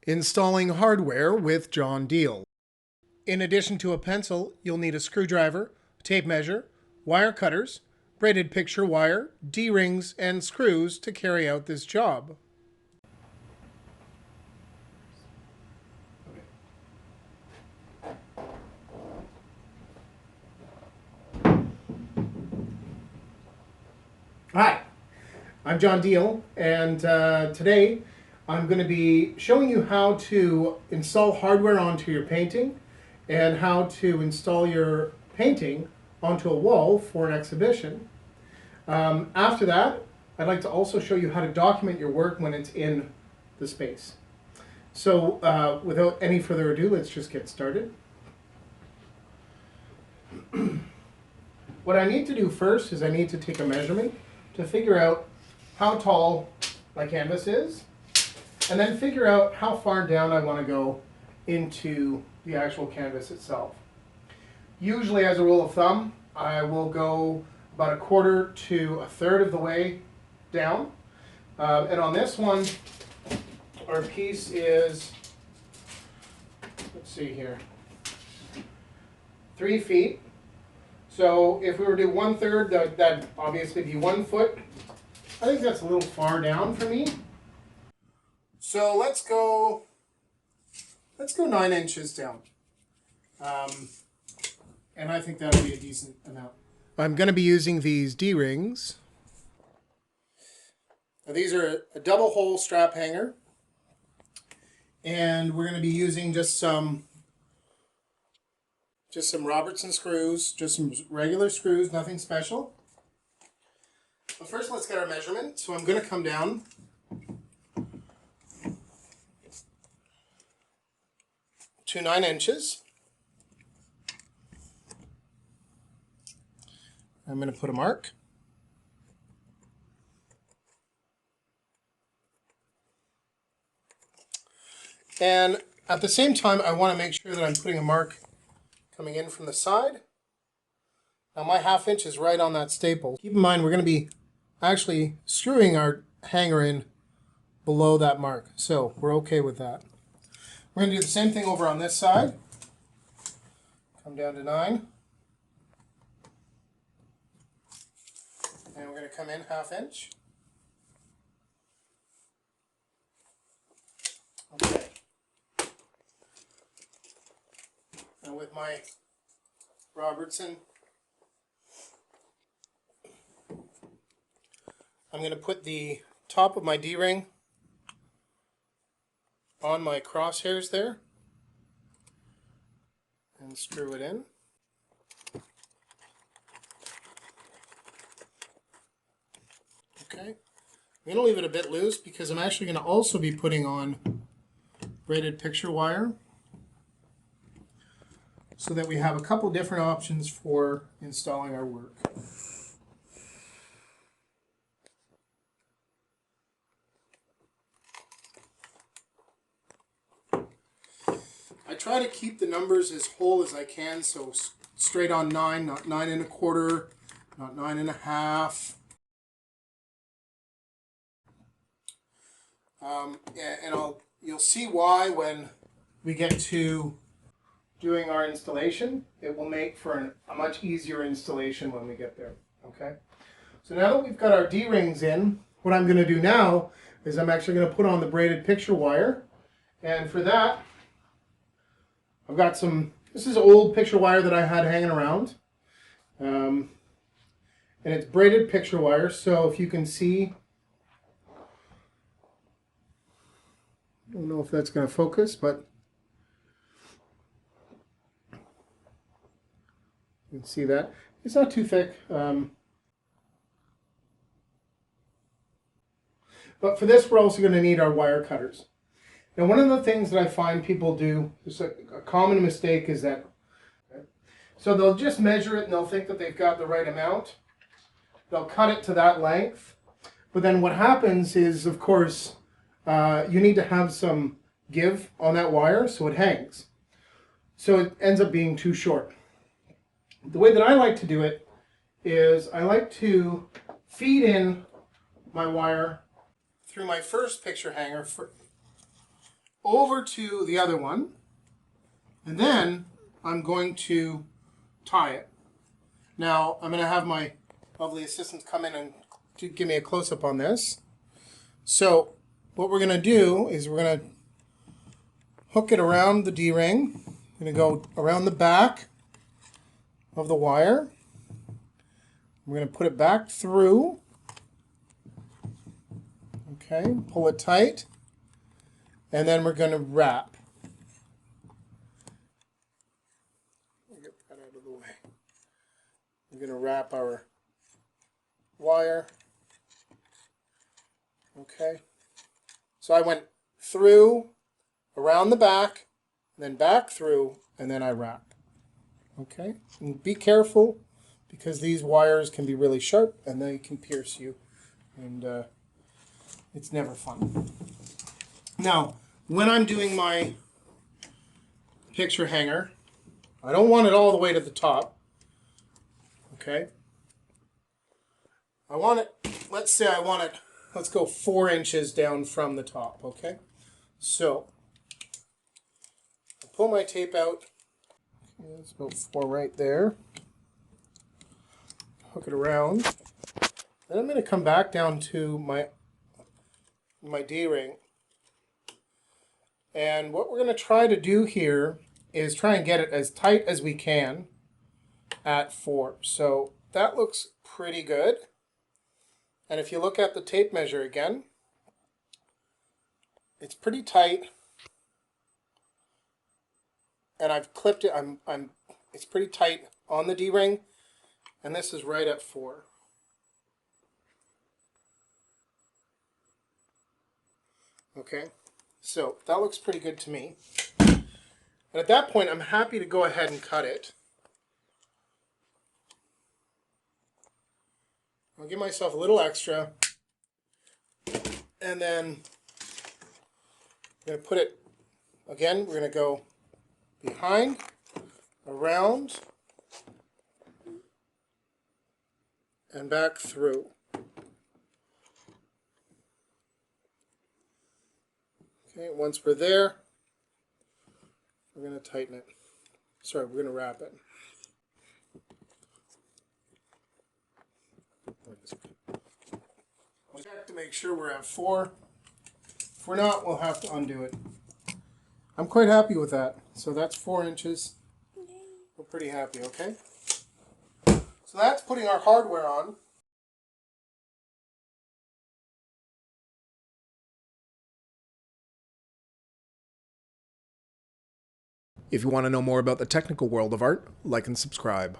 Installing hardware with John Deal. In addition to a pencil, you'll need a screwdriver, tape measure, wire cutters, braided picture wire, D-rings, and screws to carry out this job. Hi, I'm John Deal, and today I'm going to be showing you how to install hardware onto your painting and how to install your painting onto a wall for an exhibition. After that, I'd like to also show you how to document your work when it's in the space. So without any further ado, let's just get started. What I need to do first is I need to take a measurement to figure out how tall my canvas is, and then figure out how far down I want to go into the actual canvas itself. Usually, as a rule of thumb, I will go about a quarter to a third of the way down. And on this one, our piece is, let's see here, 3 feet. So if we were to do 1/3, that'd obviously be 1 foot. I think that's a little far down for me. So let's go 9 inches down. And I think that'll be a decent amount. I'm going to be using these D-rings. Now these are a double hole strap hanger. And we're going to be using just some Robertson screws, just some regular screws, nothing special. But first let's get our measurement. So I'm going to come down to 9 inches. I'm going to put a mark. And at the same time, I want to make sure that I'm putting a mark coming in from the side. Now my 1/2 inch is right on that staple. Keep in mind we're going to be actually screwing our hanger in below that mark, so we're okay with that. We're going to do the same thing over on this side. Come down to 9. And we're going to come in 1/2 inch. Okay. And with my Robertson, I'm going to put the top of my D-ring on my crosshairs there and screw it in. Okay. I'm going to leave it a bit loose because I'm actually going to also be putting on braided picture wire, so that we have a couple different options for installing our work. I try to keep the numbers as whole as I can, so straight on 9, not 9 1/4, not 9 1/2. And you'll see why when we get to doing our installation. It will make for a much easier installation when we get there. Okay. So now that we've got our D-rings in, what I'm going to do now is I'm actually going to put on the braided picture wire. And for that, I've got this is old picture wire that I had hanging around. And it's braided picture wire, so if you can see, I don't know if that's going to focus, but you can see that. It's not too thick. But for this, we're also going to need our wire cutters. Now, one of the things that I find people do, just a common mistake, is that, so they'll just measure it and they'll think that they've got the right amount. They'll cut it to that length. But then what happens is, of course, you need to have some give on that wire so it hangs. So it ends up being too short. The way that I like to do it is I like to feed in my wire through my first picture hanger over to the other one, and then I'm going to tie it. Now, I'm going to have my lovely assistants come in and to give me a close-up on this. So, what we're going to do is we're going to hook it around the D-ring. I'm going to go around the back of the wire. We're going to put it back through. Okay, pull it tight. And then we're going to wrap. Get that out of the way. We're going to wrap our wire. Okay. So I went through, around the back, then back through, and then I wrap. Okay. And be careful because these wires can be really sharp and they can pierce you. And it's never fun. Now, when I'm doing my picture hanger, I don't want it all the way to the top. Okay. I want it, let's say I want it, let's go 4 inches down from the top, okay? So, I pull my tape out. Okay, that's about 4 right there. Hook it around. Then I'm going to come back down to my D-ring. And what we're going to try to do here is try and get it as tight as we can at 4. So that looks pretty good. And if you look at the tape measure again, it's pretty tight. And I've clipped it. It's pretty tight on the D-ring, and this is right at 4. Okay, so that looks pretty good to me. And at that point, I'm happy to go ahead and cut it. I'll give myself a little extra, and then I'm going to put it, again, we're going to go behind, around, and back through. Okay, once we're there, we're going to tighten it. Sorry, we're going to wrap it. We'll check to make sure we're at 4. If we're not, we'll have to undo it. I'm quite happy with that. So that's 4 inches. We're pretty happy, okay? So that's putting our hardware on. If you want to know more about the technical world of art, like and subscribe.